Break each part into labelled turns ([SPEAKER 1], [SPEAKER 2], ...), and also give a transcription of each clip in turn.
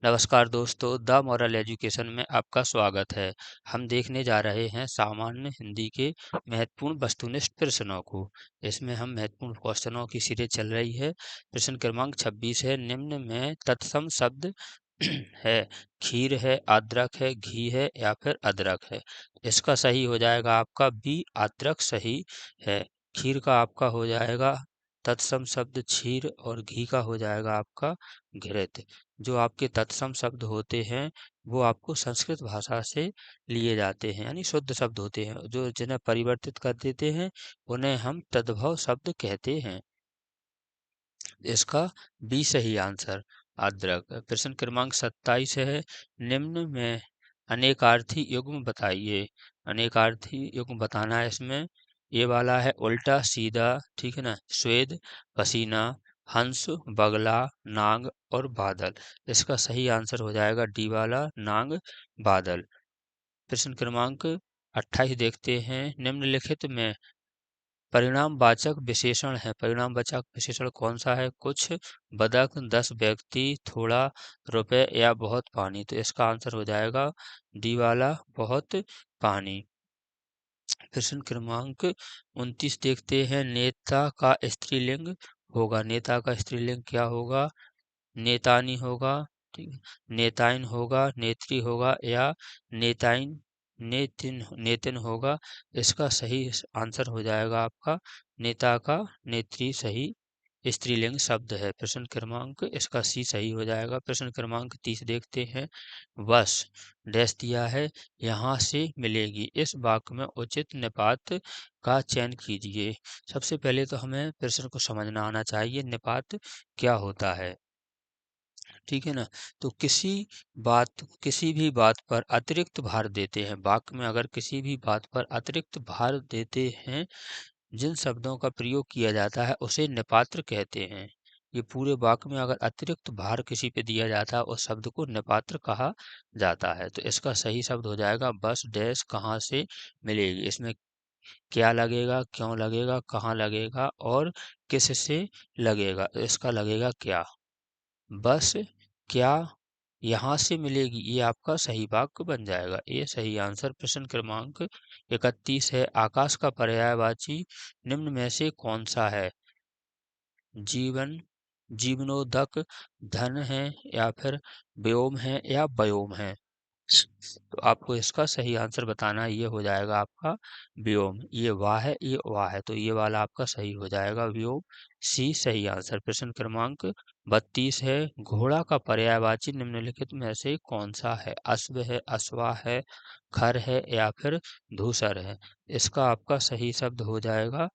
[SPEAKER 1] नमस्कार दोस्तों, the moral education में आपका स्वागत है। हम देखने जा रहे हैं सामान्य हिंदी के महत्वपूर्ण वस्तुनिष्ठ प्रश्नों को। इसमें हम महत्वपूर्ण क्वेश्चनों की सीरीज चल रही है। प्रश्न क्रमांक 26 है। निम्न में तत्सम शब्द है। खीर है, अदरक है, घी है या फिर अदरक है। इसका सही हो जाएगा आपका बी, अदरक सही है। खीर का आपका हो जाएगा तत्सम शब्द क्षीर और घी का हो जाएगा आपका घृत। जो आपके तत्सम शब्द होते हैं वो आपको संस्कृत भाषा से लिए जाते हैं, यानी शुद्ध शब्द होते हैं। जो जिन्हें परिवर्तित कर देते हैं उन्हें हम तद्भव शब्द कहते हैं। इसका बी सही आंसर अदरक। प्रश्न क्रमांक 27 है। निम्न में अनेकार्थी युग्म बताइए। अनेकार्थी युग्म बताना है इसमें। ये वाला है उल्टा सीधा, ठीक है ना। श्वेद, पसीना, हंस, बगला, नाग और बादल। इसका सही आंसर हो जाएगा डी वाला नाग, बादल। प्रश्न क्रमांक 28 देखते हैं। निम्नलिखित में परिणामवाचक विशेषण है। परिणामवाचक विशेषण कौन सा है? कुछ, बतख, 10 व्यक्ति, थोड़ा, रुपए या बहुत पानी। तो इसका आंसर हो जाएगा डी वाला बहुत पानी। प्रश्न क्रमांक 29 देखते हैं। नेता का स्त्रीलिंग होगा। नेता का स्त्रीलिंग क्या होगा? नेतानी होगा, ठीक है, नेताइन होगा, नेत्री होगा या नेताइन, नेतिन होगा। इसका सही आंसर हो जाएगा आपका नेता का नेत्री सही स्त्रीलिंग शब्द है। प्रश्न क्रमांक इसका सी सही हो जाएगा। प्रश्न क्रमांक 30 देखते हैं। बस डैश दिया है, यहाँ से मिलेगी। इस वाक्य में उचित निपात का चयन कीजिए। सबसे पहले तो हमें प्रश्न को समझना आना चाहिए निपात क्या होता है, ठीक है ना। तो किसी भी बात पर अतिरिक्त भार देते हैं। वाक्य में अगर किसी भी बात पर अतिरिक्त भार देते हैं, जिन शब्दों का प्रयोग किया जाता है उसे निपात्र कहते हैं। ये पूरे वाक्य में अगर अतिरिक्त भार किसी पे दिया जाता है उस शब्द को निपात्र कहा जाता है। तो इसका सही शब्द हो जाएगा बस डैश कहाँ से मिलेगी। इसमें क्या लगेगा, क्यों लगेगा, कहाँ लगेगा और किस से लगेगा। तो इसका लगेगा क्या। बस क्या यहाँ से मिलेगी, ये आपका सही वाक्य बन जाएगा। ये सही आंसर। प्रश्न क्रमांक 31 है। आकाश का पर्यायवाची निम्न में से कौन सा है? जीवन, जीवनोदक, धन है या फिर व्योम है या व्योम है। तो आपको इसका सही आंसर बताना है। ये हो जाएगा आपका व्योम। ये वाह है, ये वाह है, तो ये वाला आपका सही हो जाएगा व्योम, सी सही आंसर। प्रश्न क्रमांक 32 है। घोड़ा का पर्यायवाची निम्नलिखित में से कौन सा है? अश्व है, अश्वा है, खर है या फिर धूसर है। इसका आपका सही शब्द हो जाएगा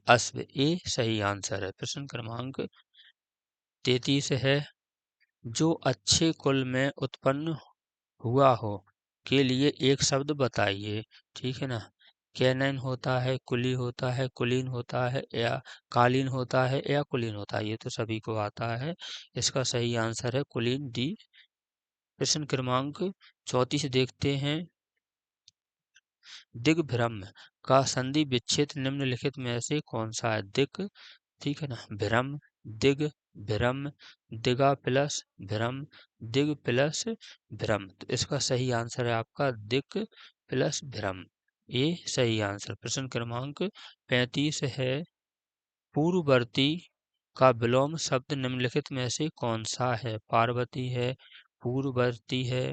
[SPEAKER 1] अश्व, ए सही आंसर है। प्रश्न क्रमांक 33 है। जो अच्छे कुल में उत्पन्न हुआ हो के लिए एक शब्द बताइए, ठीक है ना। कैनन होता है, कुली होता है, कुलीन होता है या कालीन होता है या कुलीन होता है। ये तो सभी को आता है। इसका सही आंसर है कुलीन, डी। प्रश्न क्रमांक 34 देखते हैं। दिग्भ्रम का संधि विच्छेद निम्नलिखित में से कौन सा है? दिग, ठीक है ना, भ्रम, दिग, भ्रम, दिगा प्लस भ्रम, दिग प्लस भ्रम। तो इसका सही आंसर है आपका दिग प्लस भ्रम, ये सही आंसर। प्रश्न क्रमांक 35 है। पूर्ववर्ती का विलोम शब्द निम्नलिखित में से कौन सा है? पार्वती है, पूर्ववर्ती है,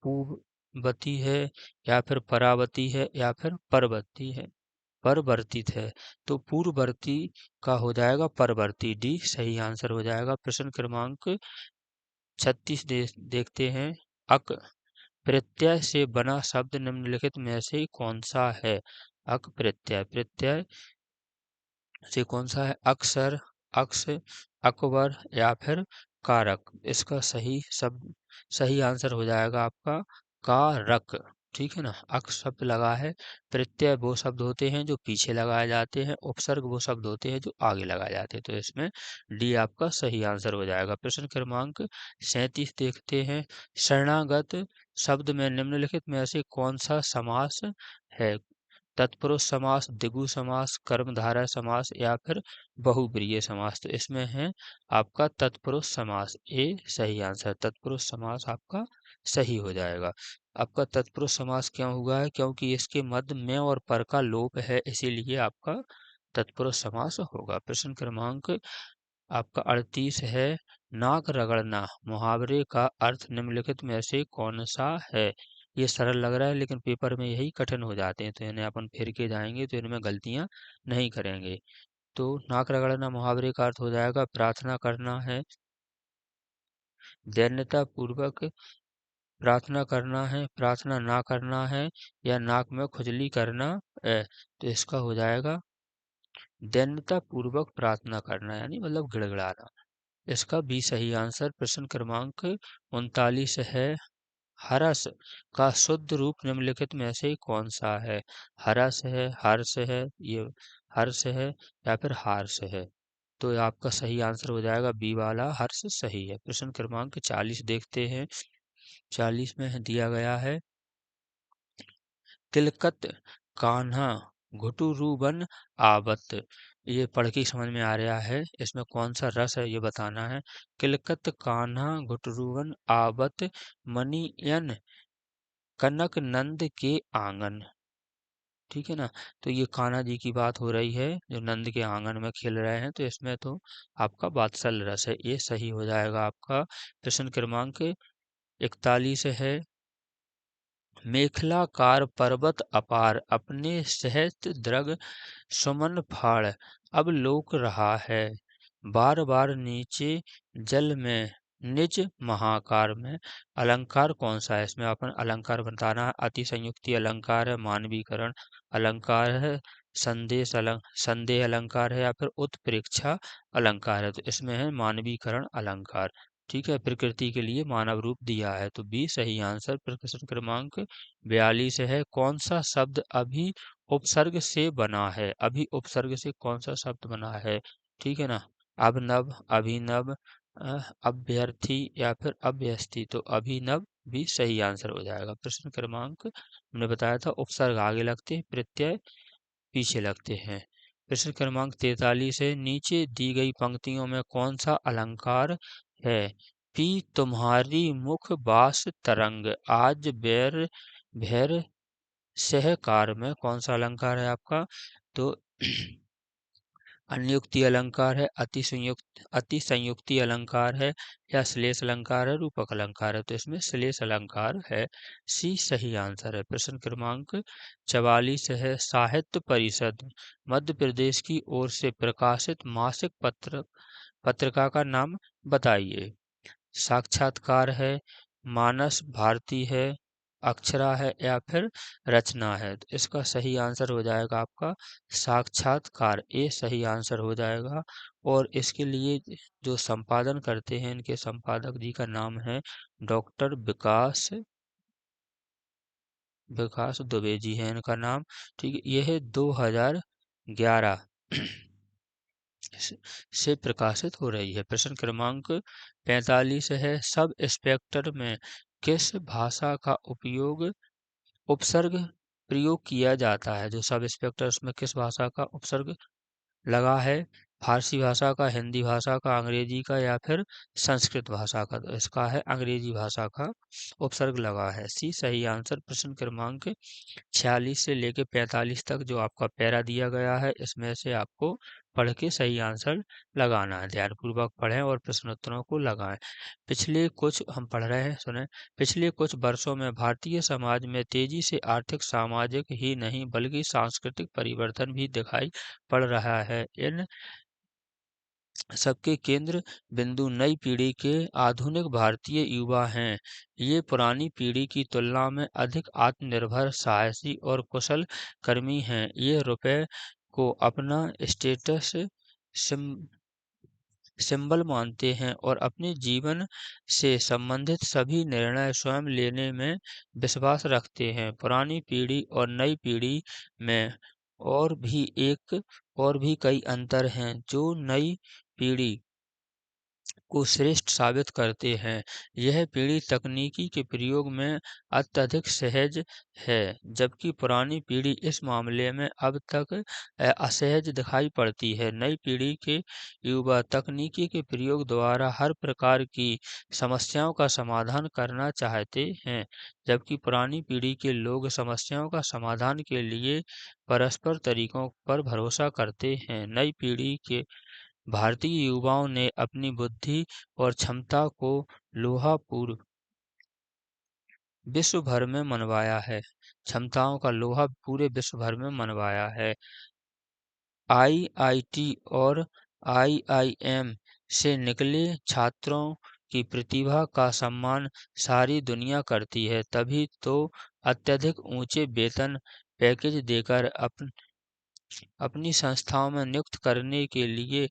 [SPEAKER 1] पूर्ववती है या फिर परावती है या फिर परवर्ती है, परवर्तित है। तो पूर्ववर्ती का हो जाएगा परवर्ती, डी सही आंसर हो जाएगा। प्रश्न क्रमांक 36 देखते हैं। अक प्रत्यय से बना शब्द निम्नलिखित में से कौन सा है? अक प्रत्यय, प्रत्यय से कौन सा है? अक्सर, अक्स, अकबर या फिर कारक। इसका सही शब्द, सही आंसर हो जाएगा आपका कारक, ठीक है ना। अक शब्द लगा है। प्रत्यय वो शब्द होते हैं जो पीछे लगाए जाते हैं, उपसर्ग वो शब्द होते हैं जो आगे लगाए जाते हैं। तो इसमें डी आपका सही आंसर हो जाएगा। प्रश्न क्रमांक 37 देखते हैं। शरणागत शब्द में निम्नलिखित में से कौन सा समास है? तत्पुरुष समास, द्विगु समास, कर्मधारय समास या फिर बहुब्रीहि समास। तो इसमें है आपका तत्पुरुष समास, ए सही आंसर। तत्पुरुष समास आपका सही हो जाएगा। आपका तत्पुरुष समास क्यों हुआ है? क्योंकि इसके मध्य में और पर का लोप है, इसीलिए आपका तत्पुरुष समास होगा। प्रश्न क्रमांक आपका 38 है, नाक रगड़ना मुहावरे का अर्थ निम्नलिखित में से कौन सा है? ये सरल लग रहा है लेकिन पेपर में यही कठिन हो जाते हैं, तो इन्हें अपन फिर के जाएंगे तो इनमें गलतियां नहीं करेंगे। तो नाक रगड़ना मुहावरे का अर्थ हो जाएगा प्रार्थना करना है, दैन्यता पूर्वक प्रार्थना करना है, प्रार्थना ना करना है, या नाक में खुजली करना है। तो इसका हो जाएगा दैन्यता पूर्वक प्रार्थना करना, यानी मतलब गिड़गिड़ाना। इसका भी सही आंसर। प्रश्न क्रमांक 39 है, हरस का शुद्ध रूप निम्नलिखित में से कौन सा है? हरस है, हर्ष है, ये हर्ष है या फिर हार्श है? तो आपका सही आंसर हो जाएगा बी वाला हर्ष सही है। प्रश्न क्रमांक 40 देखते हैं। 40 में दिया गया है, तिलकत कान्हा घुटुरूबन आवत। ये पढ़ के ही समझ में आ रहा है, इसमें कौन सा रस है ये बताना है। किलकत कान्हा घुटुरूबन आवत, मणियन कनक नंद के आंगन। ठीक है ना? तो ये कान्हा जी की बात हो रही है जो नंद के आंगन में खेल रहे हैं, तो इसमें तो आपका वात्सल रस है, ये सही हो जाएगा आपका। प्रश्न क्रमांक 41 है, मेखलाकार पर्वत अपार अपने सहस्त्र दृग सुमन फाड़ अब लोक रहा है, बार बार नीचे जल में निज महाकार में। अलंकार कौन सा है? इसमें अपन अलंकार बताना है। अति संयुक्ति अलंकार है, मानवीकरण अलंकार है, संदेह अलंकार है, या फिर उत्प्रेक्षा अलंकार है। तो इसमें है मानवीकरण अलंकार। ठीक है, प्रकृति के लिए मानव रूप दिया है, तो बी सही आंसर। प्रश्न क्रमांक 42 है, कौन सा शब्द अभी उपसर्ग से बना है? अभी उपसर्ग से कौन सा शब्द बना है? ठीक है ना? अभिनव, अभिनव, अभ्यर्थी या फिर अभ्यस्ती। तो अभिनव भी सही आंसर हो जाएगा। प्रश्न क्रमांक हमने बताया था उपसर्ग आगे लगते हैं, प्रत्यय पीछे लगते हैं। प्रश्न क्रमांक 43 है, नीचे दी गई पंक्तियों में कौन सा अलंकार है? पी तुम्हारी मुख बास तरंग आज बैर भैर सहकार में कौन सा अलंकार है आपका? तो अन्युक्ति अलंकार है, अति संयुक्ति अलंकार है, या श्लेष अलंकार है, रूपक अलंकार है? तो इसमें श्लेष अलंकार है, सी सही आंसर है। प्रश्न क्रमांक 44 है, साहित्य परिषद मध्य प्रदेश की ओर से प्रकाशित मासिक पत्रिका का नाम बताइए। साक्षात्कार है, मानस भारती है, अक्षरा है, या फिर रचना है? तो इसका सही आंसर हो जाएगा आपका साक्षात्कार, ए सही आंसर हो जाएगा। और इसके लिए जो संपादन करते हैं, इनके संपादक जी का नाम है डॉक्टर विकास विकास दुबे जी है इनका नाम। ठीक है, यह है 2011 से प्रकाशित हो रही है। प्रश्न क्रमांक 45 है, सब इंस्पेक्टर में किस भाषा का उपसर्ग प्रयोग किया जाता है? जो सब इंस्पेक्टर्स में किस भाषा का उपसर्ग लगा है? फारसी भाषा का, हिंदी भाषा का, अंग्रेजी का, या फिर संस्कृत भाषा का? तो इसका है अंग्रेजी भाषा का उपसर्ग लगा है, सी सही आंसर। प्रश्न क्रमांक 46 से लेके 45 तक जो आपका पैरा दिया गया है, इसमें से आपको पढ़ के सही आंसर लगाना है। ध्यानपूर्वक पढ़ें और प्रश्नोत्तरों को लगाएं। पिछले कुछ हम पढ़ रहे हैं, सुने। पिछले कुछ वर्षों में भारतीय समाज में तेजी से आर्थिक सामाजिक ही नहीं बल्कि सांस्कृतिक परिवर्तन भी दिखाई पड़ रहा है। इन सबके केंद्र बिंदु नई पीढ़ी के आधुनिक भारतीय युवा हैं। ये पुरानी पीढ़ी की तुलना में अधिक आत्मनिर्भर, साहसी और कुशल कर्मी हैं। ये रुपए को अपना स्टेटस सिंबल मानते हैं और अपने जीवन से संबंधित सभी निर्णय स्वयं लेने में विश्वास रखते हैं। पुरानी पीढ़ी और नई पीढ़ी में और भी एक और भी कई अंतर हैं जो नई पीढ़ी को श्रेष्ठ साबित करते हैं। यह पीढ़ी तकनीकी के प्रयोग में अत्यधिक सहज है, जबकि पुरानी पीढ़ी इस मामले में अब तक असहज दिखाई पड़ती है। नई पीढ़ी के युवा तकनीकी के प्रयोग द्वारा हर प्रकार की समस्याओं का समाधान करना चाहते हैं, जबकि पुरानी पीढ़ी के लोग समस्याओं का समाधान के लिए परस्पर तरीकों पर भरोसा करते हैं। नई पीढ़ी के भारतीय युवाओं ने अपनी बुद्धि और क्षमता को लोहा पूर्व विश्व भर में मनवाया है। क्षमताओं का लोहा पूरे विश्व भर में मनवाया है। आईआईटी और आईआईएम से निकले छात्रों की प्रतिभा का सम्मान सारी दुनिया करती है, तभी तो अत्यधिक ऊंचे वेतन पैकेज देकर अपनी संस्थाओं में नियुक्त करने के लिए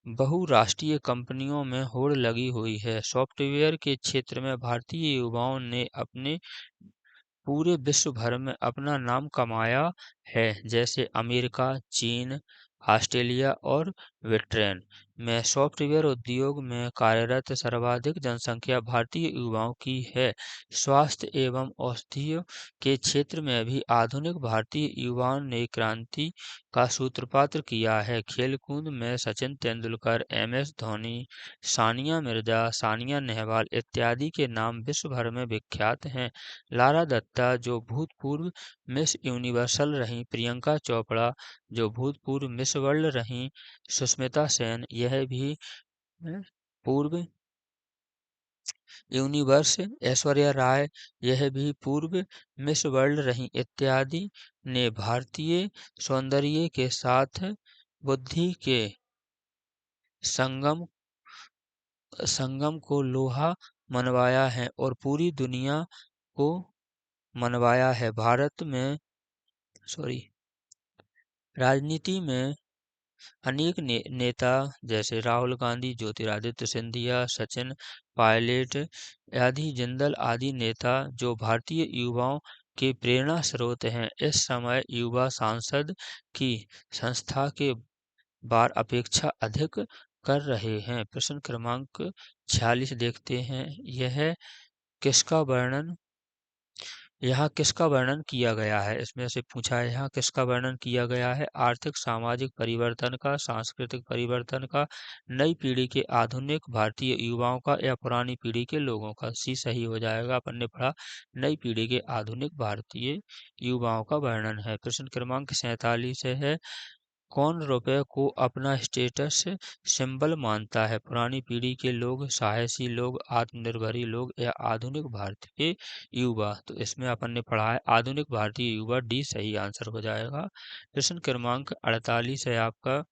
[SPEAKER 1] बहुराष्ट्रीय कंपनियों में होड़ लगी हुई है। सॉफ्टवेयर के क्षेत्र में भारतीय युवाओं ने अपने पूरे विश्व भर में अपना नाम कमाया है, जैसे अमेरिका, चीन, ऑस्ट्रेलिया और ब्रिटेन में सॉफ्टवेयर उद्योग में कार्यरत सर्वाधिक जनसंख्या भारतीय युवाओं की है। स्वास्थ्य एवं औषधियों के क्षेत्र में भी आधुनिक भारतीय युवाओं ने क्रांति का सूत्रपात किया है। खेलकूद में सचिन तेंदुलकर, एम.एस. धोनी, सानिया मिर्जा, सानिया नेहवाल इत्यादि के नाम विश्व भर में विख्यात हैं। लारा दत्ता, जो भूतपूर्व मिस यूनिवर्सल रहीं, प्रियंका चोपड़ा, जो भूतपूर्व मिस वर्ल्ड रहीं, सुष्मिता सेन, यह भी पूर्व यूनिवर्स, ऐश्वर्या राय, यह भी पूर्व मिस वर्ल्ड रहीं, इत्यादि ने भारतीय सौंदर्य के साथ बुद्धि के संगम संगम को लोहा मनवाया है और पूरी दुनिया को मनवाया है। भारत में सॉरी राजनीति में अनेक नेता जैसे राहुल गांधी, ज्योतिरादित्य सिंधिया, सचिन पायलट आदि, जिंदल आदि नेता जो भारतीय युवाओं के प्रेरणा स्रोत हैं, इस समय युवा सांसद की संस्था के बार अपेक्षा अधिक कर रहे हैं। प्रश्न क्रमांक 46 देखते हैं। किसका वर्णन यहाँ किसका वर्णन किया गया है? इसमें से पूछा है यहाँ किसका वर्णन किया गया है? आर्थिक सामाजिक परिवर्तन का, सांस्कृतिक परिवर्तन का, नई पीढ़ी के आधुनिक भारतीय युवाओं का या पुरानी पीढ़ी के लोगों का? सी सही हो जाएगा। अपन ने पढ़ा नई पीढ़ी के आधुनिक भारतीय युवाओं का वर्णन है। प्रश्न क्रमांक 47 है कौन रुपए को अपना स्टेटस सिंबल मानता है? पुरानी पीढ़ी के लोग, साहसी लोग, आत्मनिर्भरी लोग या आधुनिक भारतीय युवा? तो इसमें अपन ने पढ़ा है आधुनिक भारतीय युवा, डी सही आंसर हो जाएगा। प्रश्न क्रमांक 48 है आपका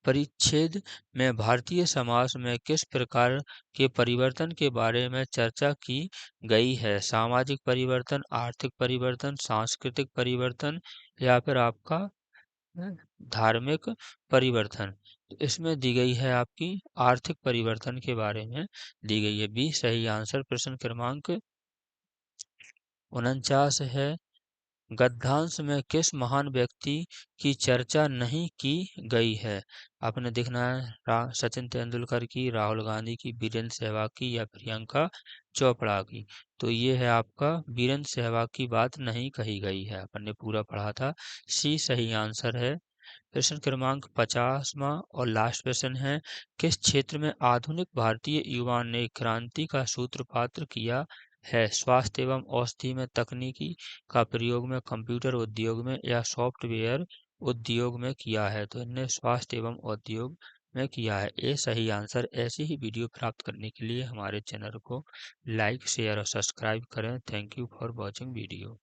[SPEAKER 1] परिच्छेद में भारतीय समाज में किस प्रकार के परिवर्तन के बारे में चर्चा की गई है? सामाजिक परिवर्तन, आर्थिक परिवर्तन, सांस्कृतिक परिवर्तन या फिर आपका धार्मिक परिवर्तन। तो इसमें दी गई है आपकी आर्थिक परिवर्तन के बारे में दी गई है। बी सही आंसर। प्रश्न क्रमांक 49 है गद्यांश में किस महान व्यक्ति की चर्चा नहीं की गई है? आपने देखना है सचिन तेंदुलकर की, राहुल गांधी की, वीरेंद्र सहवाग की या प्रियंका चोपड़ा की। तो ये है आपका वीरेंद्र सहवाग की बात नहीं कही गई है। अपन ने पूरा पढ़ा था। सी सही आंसर है। प्रश्न क्रमांक 50वां और लास्ट प्रश्न है किस क्षेत्र में आधुनिक भारतीय युवा ने क्रांति का सूत्रपात किया है? स्वास्थ्य एवं औषधि में तकनीकी का प्रयोग में, कंप्यूटर उद्योग में या सॉफ्टवेयर उद्योग में किया है? तो इनने स्वास्थ्य एवं उद्योग में किया है। ये सही आंसर। ऐसी ही वीडियो प्राप्त करने के लिए हमारे चैनल को लाइक, शेयर और सब्सक्राइब करें। Thank you for watching video.